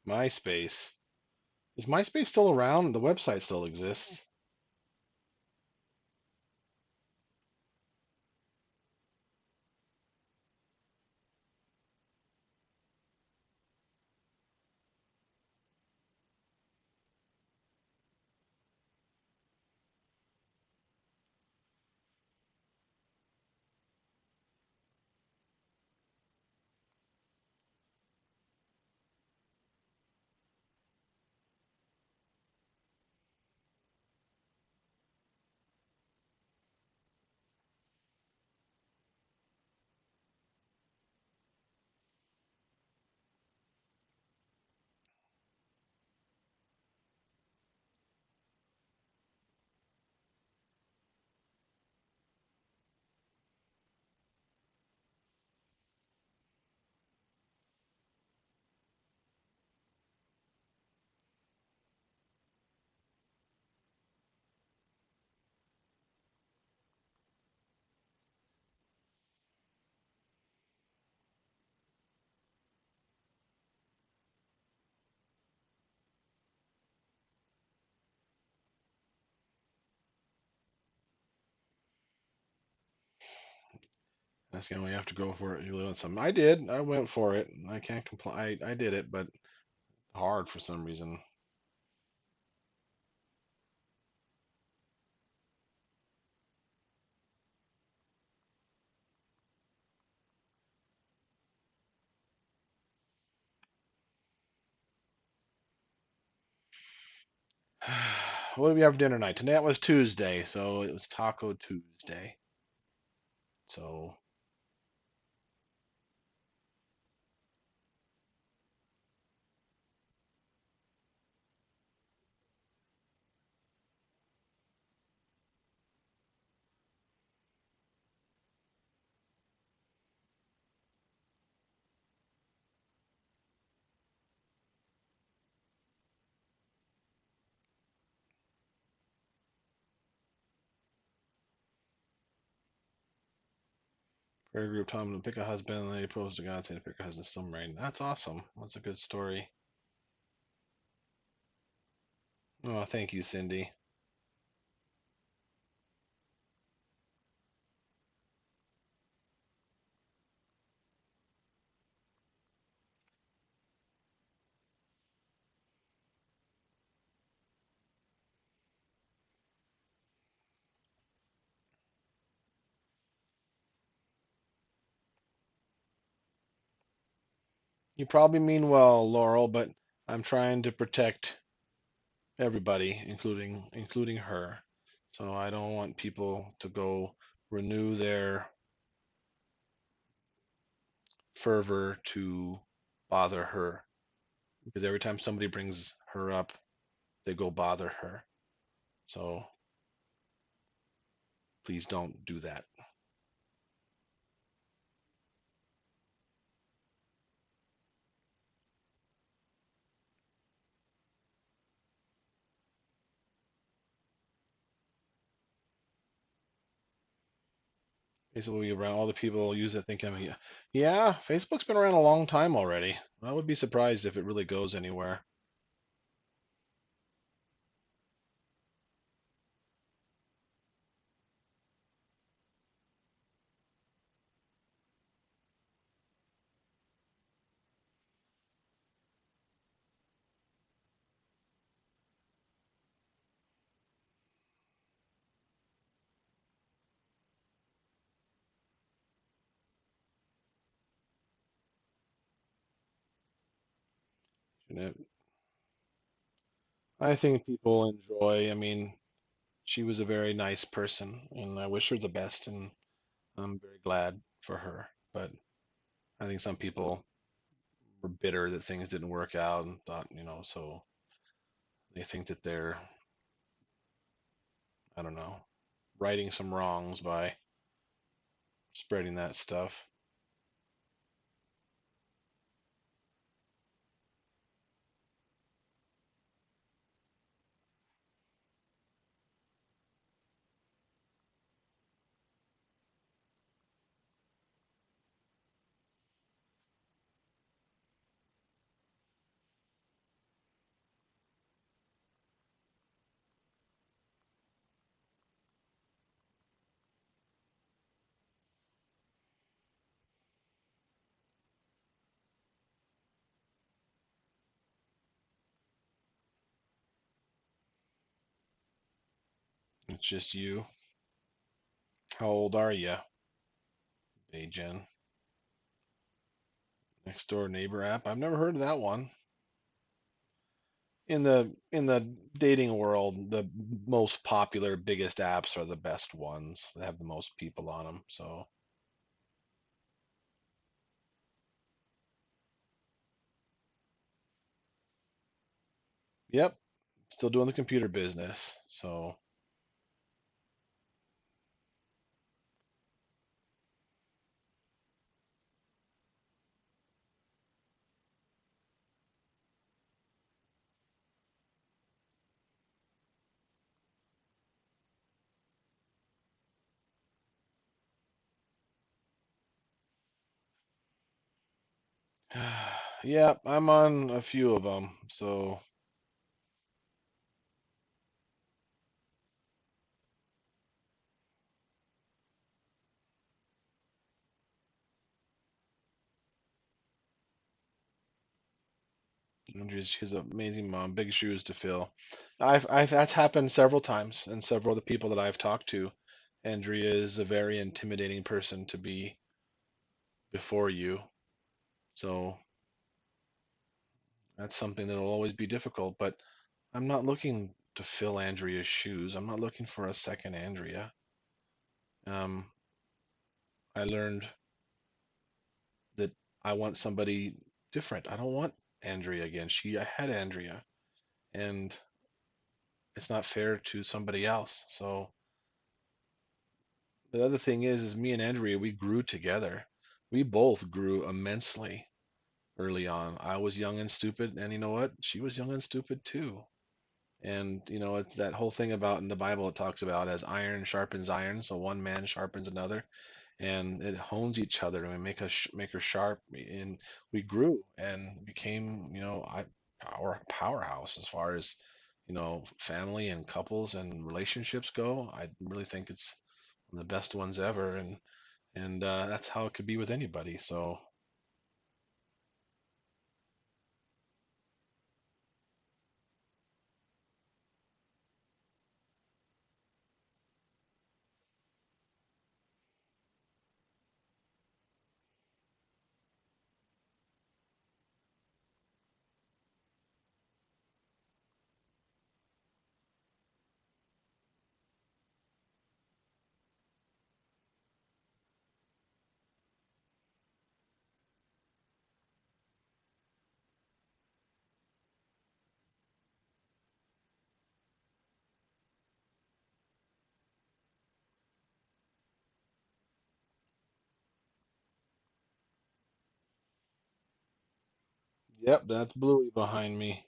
MySpace. Is MySpace still around? The website still exists. Asking why you have to go for it. You really want something. I did. I went for it. I can't complain. I did it, but hard for some reason. What did we have for dinner tonight? Tonight was Tuesday, so it was Taco Tuesday. So prayer group told him to pick a husband, and then he proposed to God, saying to pick a husband some rain. That's awesome. That's a good story. Oh, thank you, Cindy. You probably mean well, Laurel, but I'm trying to protect everybody, including her. So I don't want people to go renew their fervor to bother her, because every time somebody brings her up, they go bother her. So please don't do that. Basically, around all the people use it thinking, yeah, yeah, Facebook's been around a long time already. I would be surprised if it really goes anywhere. You know, I think people enjoy. I mean, she was a very nice person, and I wish her the best, and I'm very glad for her. But I think some people were bitter that things didn't work out and thought, so they think that they're, I don't know, righting some wrongs by spreading that stuff. It's just you. How old are you, hey Jen? Next door neighbor app. I've never heard of that one. In the dating world, the most popular, biggest apps are the best ones. They have the most people on them. So, yep, still doing the computer business. So, yeah, I'm on a few of them. So, She's an amazing mom, big shoes to fill. I've that's happened several times, and several of the people that I've talked to. Andrea is a very intimidating person to be before you, so that's something that'll always be difficult. But I'm not looking to fill Andrea's shoes. I'm not looking for a second Andrea. Um, I learned that I want somebody different. I don't want Andrea again. I had Andrea, and it's not fair to somebody else. So the other thing is me and Andrea, we grew together. We both grew immensely early on. I was young and stupid, and you know what? She was young and stupid too. And it's that whole thing about in the Bible it talks about as iron sharpens iron, so one man sharpens another, and it hones each other, and we make her sharp, and we grew and became, powerhouse as far as family and couples and relationships go. I really think it's one of the best ones ever, and that's how it could be with anybody. So yep, that's Bluey behind me.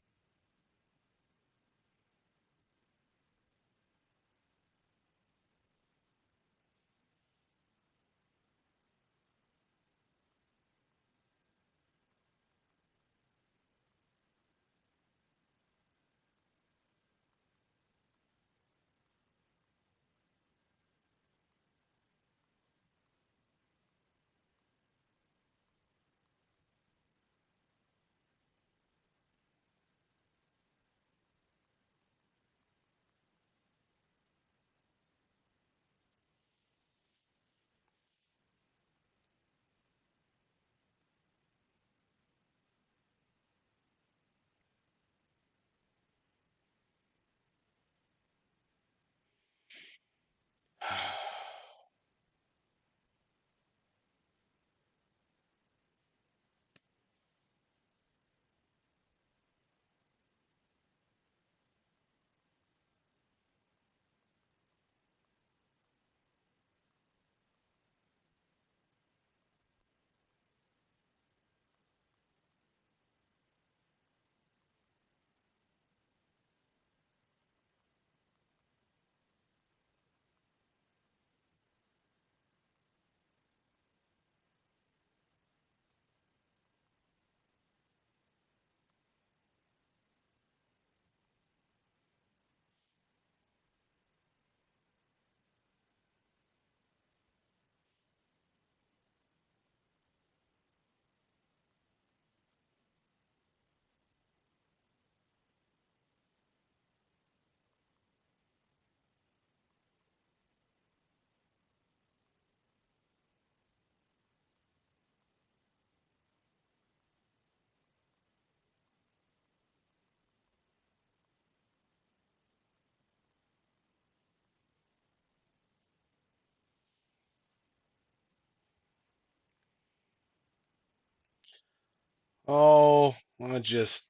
Oh, I just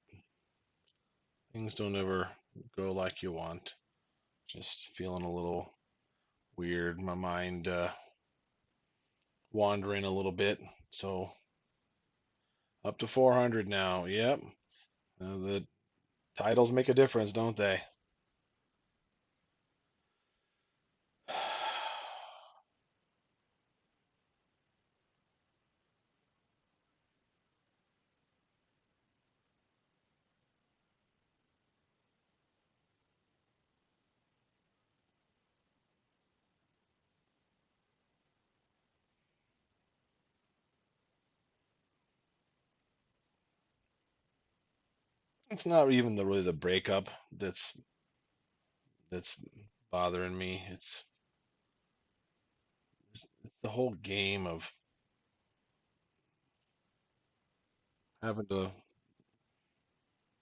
things don't ever go like you want. Just feeling a little weird. My mind wandering a little bit. So up to 400 now. Yep. The titles make a difference, don't they? It's not even really the breakup that's bothering me. It's the whole game of having to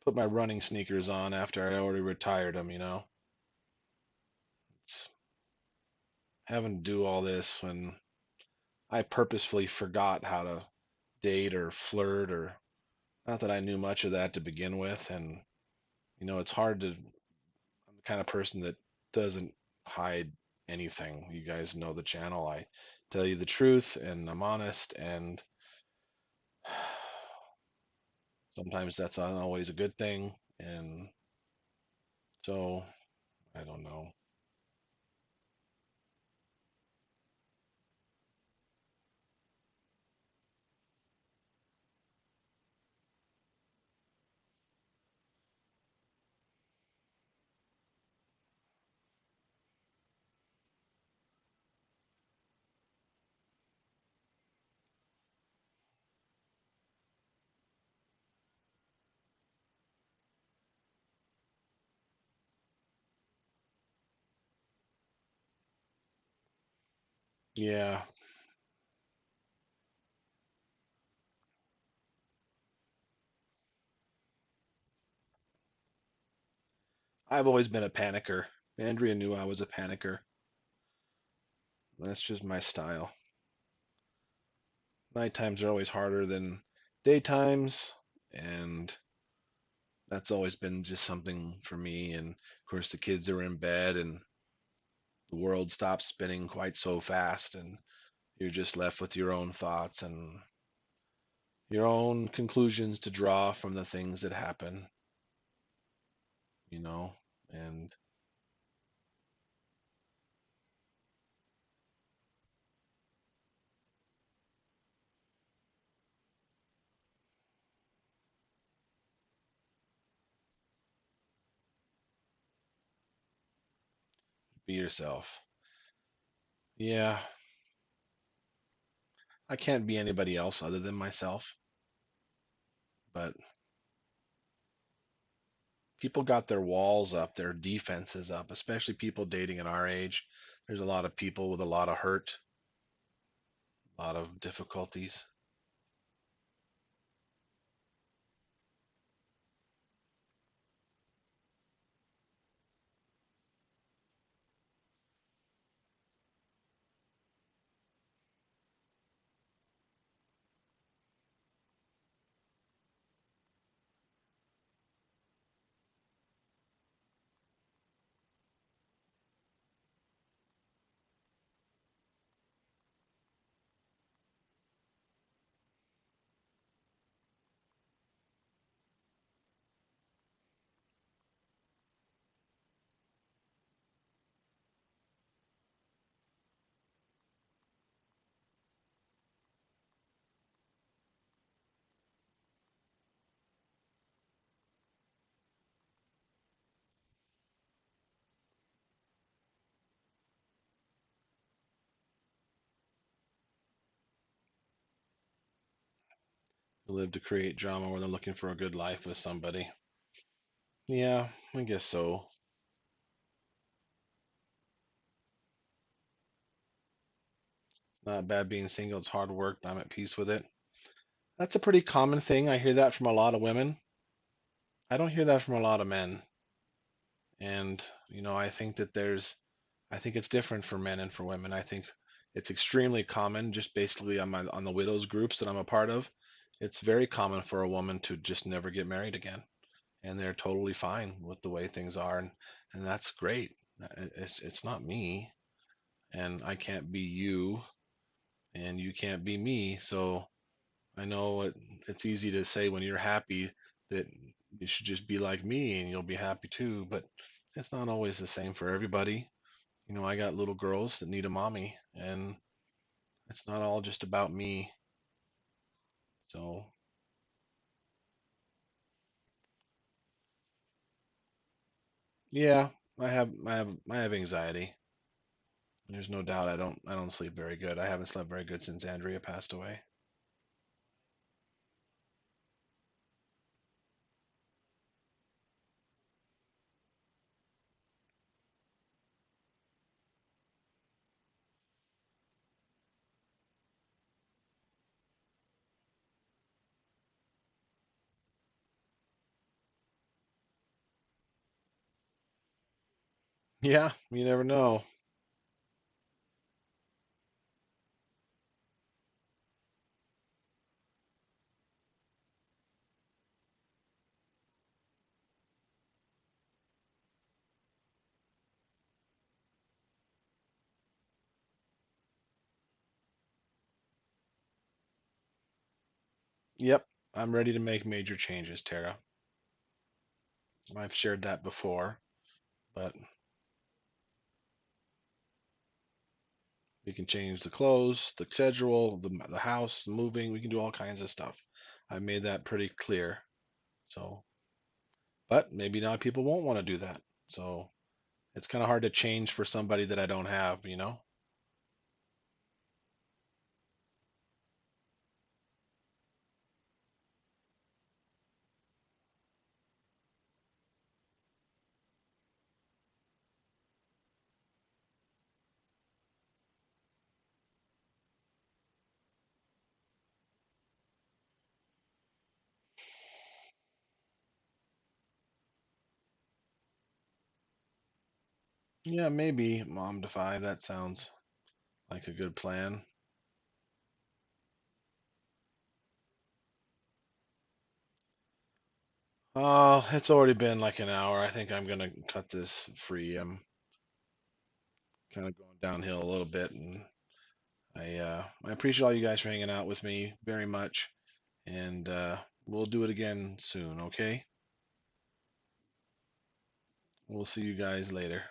put my running sneakers on after I already retired them. It's having to do all this when I purposefully forgot how to date or flirt, or not that I knew much of that to begin with. And it's hard to. I'm the kind of person that doesn't hide anything. You guys know the channel. I tell you the truth, and I'm honest, and sometimes that's not always a good thing. And so I don't know. Yeah, I've always been a panicker. Andrea knew I was a panicker. That's just my style. Night times are always harder than daytimes, and that's always been just something for me. And of course, the kids are in bed, and the world stops spinning quite so fast, and you're just left with your own thoughts and your own conclusions to draw from the things that happen, you know, and be yourself. Yeah, I can't be anybody else other than myself, but people got their walls up, their defenses up, especially people dating at our age. There's a lot of people with a lot of hurt, a lot of difficulties. They live to create drama when they're looking for a good life with somebody. Yeah, I guess so. It's not bad being single. It's hard work. I'm at peace with it. That's a pretty common thing. I hear that from a lot of women. I don't hear that from a lot of men. And, I think it's different for men and for women. I think it's extremely common, just basically on the widows groups that I'm a part of. It's very common for a woman to just never get married again, and they're totally fine with the way things are, and that's great. It's not me, and I can't be you, and you can't be me. So I know it's easy to say when you're happy that you should just be like me and you'll be happy too, but it's not always the same for everybody. I got little girls that need a mommy, and it's not all just about me. So, yeah, I have anxiety. There's no doubt I don't sleep very good. I haven't slept very good since Andrea passed away. Yeah, you never know. Yep, I'm ready to make major changes, Tara. I've shared that before, but we can change the clothes, the schedule, the house, the moving. We can do all kinds of stuff. I made that pretty clear. So, but maybe not people won't want to do that. So it's kind of hard to change for somebody that I don't have. Yeah, maybe mom to five. That sounds like a good plan. It's already been like an hour. I think I'm gonna cut this free. I'm kind of going downhill a little bit, and I appreciate all you guys for hanging out with me very much, and we'll do it again soon. Okay, we'll see you guys later.